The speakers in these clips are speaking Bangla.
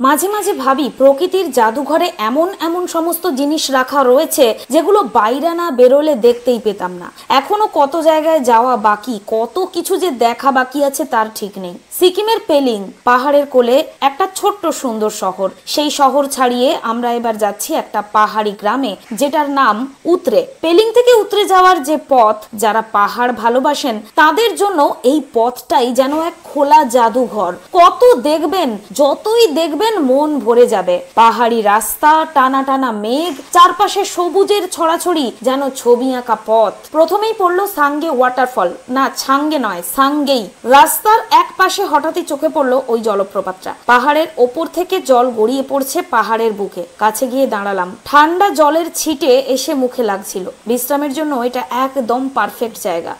মাঝে মাঝে ভাবি প্রকৃতির জাদুঘরে এমন এমন সমস্ত জিনিস রাখা রয়েছে যেগুলো বাইরে না বেরোলে দেখতেই পেতাম না। এখনো কত জায়গায় যাওয়া বাকি, কত কিছু যে দেখা বাকি আছে তার ঠিক নেই। সিকিমের পেলিং পাহাড়ের কোলে একটা ছোট্ট সুন্দর শহর। সেই শহর ছাড়িয়ে আমরা এবার যাচ্ছি একটা পাহাড়ি গ্রামে যেটার নাম উতরে। পেলিং থেকে উতরে যাওয়ার যে পথ, যারা পাহাড় ভালোবাসেন তাদের জন্য এই পথটাই যেন এক খোলা জাদুঘর। কত দেখবেন, যতই দেখবেন মন ভরে যাবে। পাহাড়ি রাস্তা, টানা টানা মেঘ, চারপাশে সবুজের ছড়াছড়ি, যেন ছবি আঁকা পথ। প্রথমেই পড়লো সাঙ্গে ওয়াটারফল, না ছাঙ্গে নয় সাঙ্গেই। রাস্তার এক পাশে হঠাৎই চোখে পড়লো ওই জলপ্রপাতটা। পাহাড়ের ওপর থেকে জল গড়িয়ে পড়ছে পাহাড়ের বুকে। কাছে গিয়ে দাঁড়ালাম। ঠান্ডা জলের ছিটে এসে মুখে লাগছিল। বিশ্রামের জন্য এটা একদম পারফেক্ট জায়গা।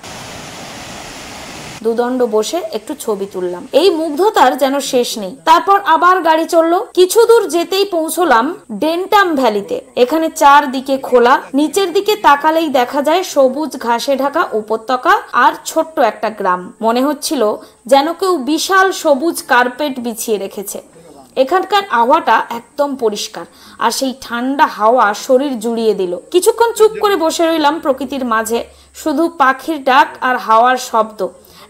দুদণ্ড বসে একটু ছবি তুললাম। এই মুগ্ধতার যেন শেষ নেই। তারপর আবার গাড়ি চললো। কিছু দূর যেতেই পৌঁছলাম ডেন্টাম ভ্যালিতে। এখানে চারদিকে খোলা, নিচের দিকে তাকালেই দেখা যায় সবুজ ঘাসে ঢাকা উপত্যকা আর ছোট্ট একটা গ্রাম। মনে হচ্ছিল যেন কেউ বিশাল সবুজ কার্পেট বিছিয়ে রেখেছে। এখানকার হাওয়াটা একদম পরিষ্কার, আর সেই ঠান্ডা হাওয়া শরীর জুড়িয়ে দিল। কিছুক্ষণ চুপ করে বসে রইলাম প্রকৃতির মাঝে, শুধু পাখির ডাক আর হাওয়ার শব্দ।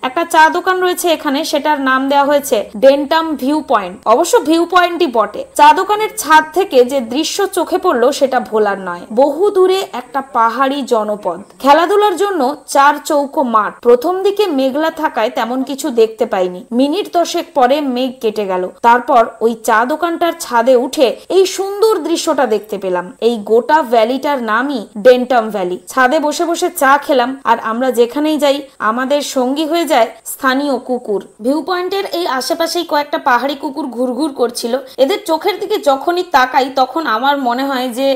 একটা চা দোকান রয়েছে এখানে, সেটার নাম দেওয়া হয়েছে ডেন্টাম ভিউ পয়েন্ট। অবশ্য ভিউ পয়েন্টই বটে। চা দোকানের ছাদ থেকে যে দৃশ্য চোখে পড়লো সেটা ভোলার নয়। বহু দূরে একটা পাহাড়ি জনপদ, খেলাধুলার জন্য চার চৌকো মাঠ। প্রথম দিকে মেঘলা থাকায় তেমন কিছু দেখতে পাইনি। মিনিট 10 পরে মেঘ কেটে গেল। তারপর ওই চা দোকানটার ছাদে উঠে এই সুন্দর দৃশ্যটা দেখতে পেলাম। এই গোটা ভ্যালিটার নামই ডেন্টাম ভ্যালি। ছাদে বসে বসে চা খেলাম, আর আমরা যেখানেই যাই আমাদের সঙ্গী হয়ে যায় স্থানীয় কুকুর। ভিউ পয়েন্টের এই আশেপাশেই কয়েকটা পাহাড়ি কুকুর ঘুরঘুর করছিল। এদের চোখের দিকে যখনই তাকাই তখন আমার মনে হয় যে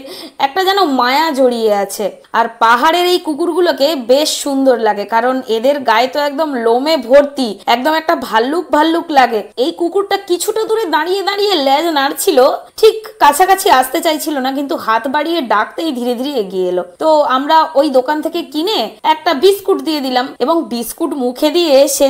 একটা যেন মায়া জড়িয়ে আছে। আর পাহাড়ের এই কুকুরগুলোকে বেশ সুন্দর লাগে, কারণ এদের গায়ে তো একদম লোমে ভর্তি, একদম একটা ভাল্লুক ভাল্লুক লাগে। এই কুকুরটা কিছুটা দূরে দাঁড়িয়ে দাঁড়িয়ে লেজ নাড়ছিল, ঠিক কাছাকাছি আসতে চাইছিল না, কিন্তু হাত বাড়িয়ে ডাকতেই ধীরে ধীরে এগিয়ে এলো। তো আমরা ওই দোকান থেকে কিনে একটা বিস্কুট দিয়ে দিলাম, এবং বিস্কুট মুখে দিয়ে সে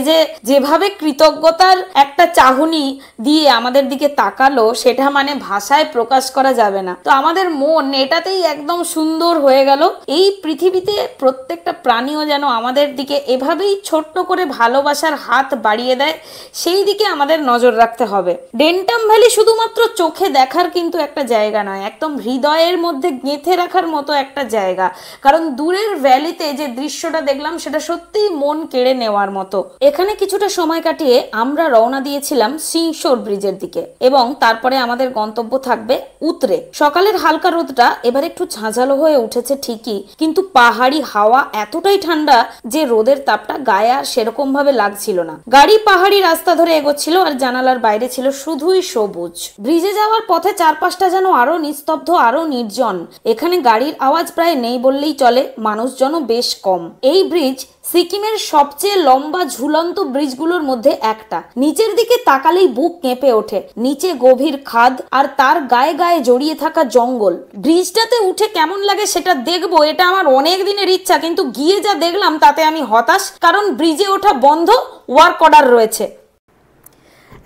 যেভাবে কৃতজ্ঞতার একটা চাহনি দিয়ে আমাদের দিকে তাকালো, সেটা মানে ভাষায় প্রকাশ করা যাবে না। তো আমাদের মন এটাতেই একদম সুন্দর হয়ে গেল। এই পৃথিবীতে প্রত্যেকটা প্রাণীও যেন আমাদের দিকে এভাবেই ছোট্ট করে ভালোবাসার হাত বাড়িয়ে দেয়, সেই দিকে আমাদের নজর রাখতে হবে। ডেন্টাম ভ্যালি শুধুমাত্র চোখে দেখার কিন্তু একটা জায়গা নয়, একদম হৃদয়ের মধ্যে গেঁথে রাখার মতো একটা জায়গা। কারণ দূরের ভ্যালিতে যে দৃশ্যটা দেখলাম সেটা সত্যিই মন কেড়ে নেওয়ার মতো। এখানে কিছুটা সময় কাটিয়ে আমরা রওনা দিয়েছিলাম সিংশোর ব্রিজের দিকে, এবং তারপরে আমাদের গন্তব্য থাকবে উতরে। সকালের হালকা রোদটা এবার একটু ঝাঁঝালো হয়ে উঠেছে ঠিকই, কিন্তু পাহাড়ি হাওয়া এতটাই ঠান্ডা যে রোদের তাপটা গায়ে আর সেরকম ভাবে লাগছিল না। গাড়ি পাহাড়ি রাস্তা ধরে এগোচ্ছিল, আর জানালার বাইরে ছিল শুধুই সবুজ। ব্রিজে যাওয়ার পথে চারপাশটা যেন আরো নিস্তব্ধ, আরো নির্জন। এখানে গাড়ির আওয়াজ প্রায় নেই বললেই চলে, মানুষজনও বেশ কম। এই ব্রিজ সিকিমের সবচেয়ে লম্বা ঝুলন্ত ব্রিজগুলোর মধ্যে একটা। নিচের দিকে তাকালেই বুক কেঁপে ওঠে। নিচে গভীর খাদ, আর তার গায়ে গায়ে জড়িয়ে থাকা জঙ্গল। ব্রিজটাতে উঠে কেমন লাগে সেটা দেখবো, এটা আমার অনেক দিনের ইচ্ছা, কিন্তু গিয়ে যা দেখলাম তাতে আমি হতাশ, কারণ ব্রিজে ওঠা বন্ধ, ওয়ার্ক অর্ডার রয়েছে।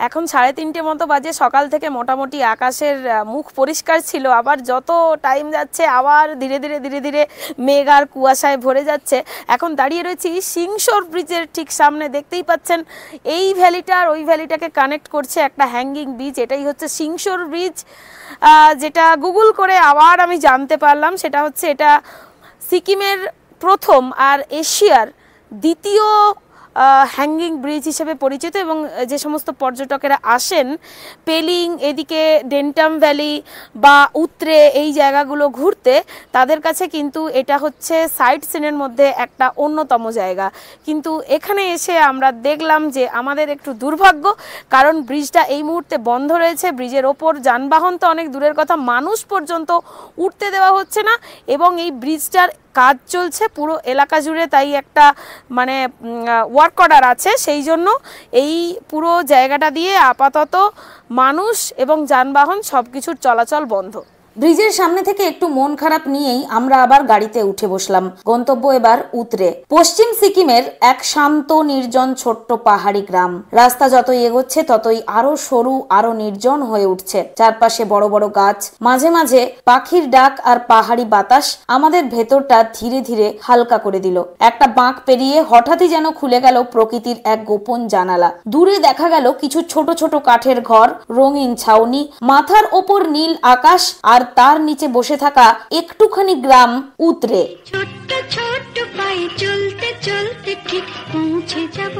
এখন 3:30 মতো বাজে। সকাল থেকে মোটামুটি আকাশের মুখ পরিষ্কার ছিল, আবার যত টাইম যাচ্ছে আবার ধীরে ধীরে ধীরে ধীরে মেঘ আর কুয়াশায় ভরে যাচ্ছে। এখন দাঁড়িয়ে রয়েছি সিংশোর ব্রিজের ঠিক সামনে। দেখতেই পাচ্ছেন এই ভ্যালিটা আর ওই ভ্যালিটাকে কানেক্ট করছে একটা হ্যাঙ্গিং ব্রিজ। এটাই হচ্ছে সিংশোর ব্রিজ, যেটা গুগল করে আবার আমি জানতে পারলাম সেটা হচ্ছে এটা সিকিমের প্রথম আর এশিয়ার দ্বিতীয় হ্যাঙ্গিং ব্রিজ হিসেবে পরিচিত। এবং যে সমস্ত পর্যটকেরা আসেন পেলিং, এদিকে ডেন্টাম ভ্যালি বা উতরে এই জায়গাগুলো ঘুরতে, তাদের কাছে কিন্তু এটা হচ্ছে সাইট সিনের মধ্যে একটা অন্যতম জায়গা। কিন্তু এখানে এসে আমরা দেখলাম যে আমাদের একটু দুর্ভাগ্য, কারণ ব্রিজটা এই মুহূর্তে বন্ধ রয়েছে। ব্রিজের ওপর যানবাহন তো অনেক দূরের কথা, মানুষ পর্যন্ত উঠতে দেওয়া হচ্ছে না, এবং এই ব্রিজটার কাজ চলছে পুরো এলাকা জুড়ে। তাই একটা মানে ওয়ার্ক অর্ডার আছে, সেই জন্য এই পুরো জায়গাটা দিয়ে আপাতত মানুষ এবং যানবাহন সব কিছুর চলাচল বন্ধ। ব্রিজের সামনে থেকে একটু মন খারাপ নিয়েই আমরা আবার গাড়িতে উঠে বসলাম। গন্তব্য এবার উতরে, পশ্চিম সিকিমের এক শান্ত নির্জন ছোট্ট পাহাড়ি গ্রাম। রাস্তা যতই এগোচ্ছে ততই আরো সরু, আরো নির্জন হয়ে উঠছে। চারপাশে বড় বড় গাছ, মাঝে মাঝে পাখির ডাক আর পাহাড়ি বাতাস আমাদের ভেতরটা ধীরে ধীরে হালকা করে দিল। একটা বাঁক পেরিয়ে হঠাৎই যেন খুলে গেল প্রকৃতির এক গোপন জানালা। দূরে দেখা গেল কিছু ছোট ছোট কাঠের ঘর, রঙিন ছাউনি, মাথার ওপর নীল আকাশ, আর তার নিচে বসে থাকা একটুখানি গ্রাম উতরে। ছোট্ট ছোট্ট পায়ে চলতে চলতে ঠিক পৌঁছে যাব।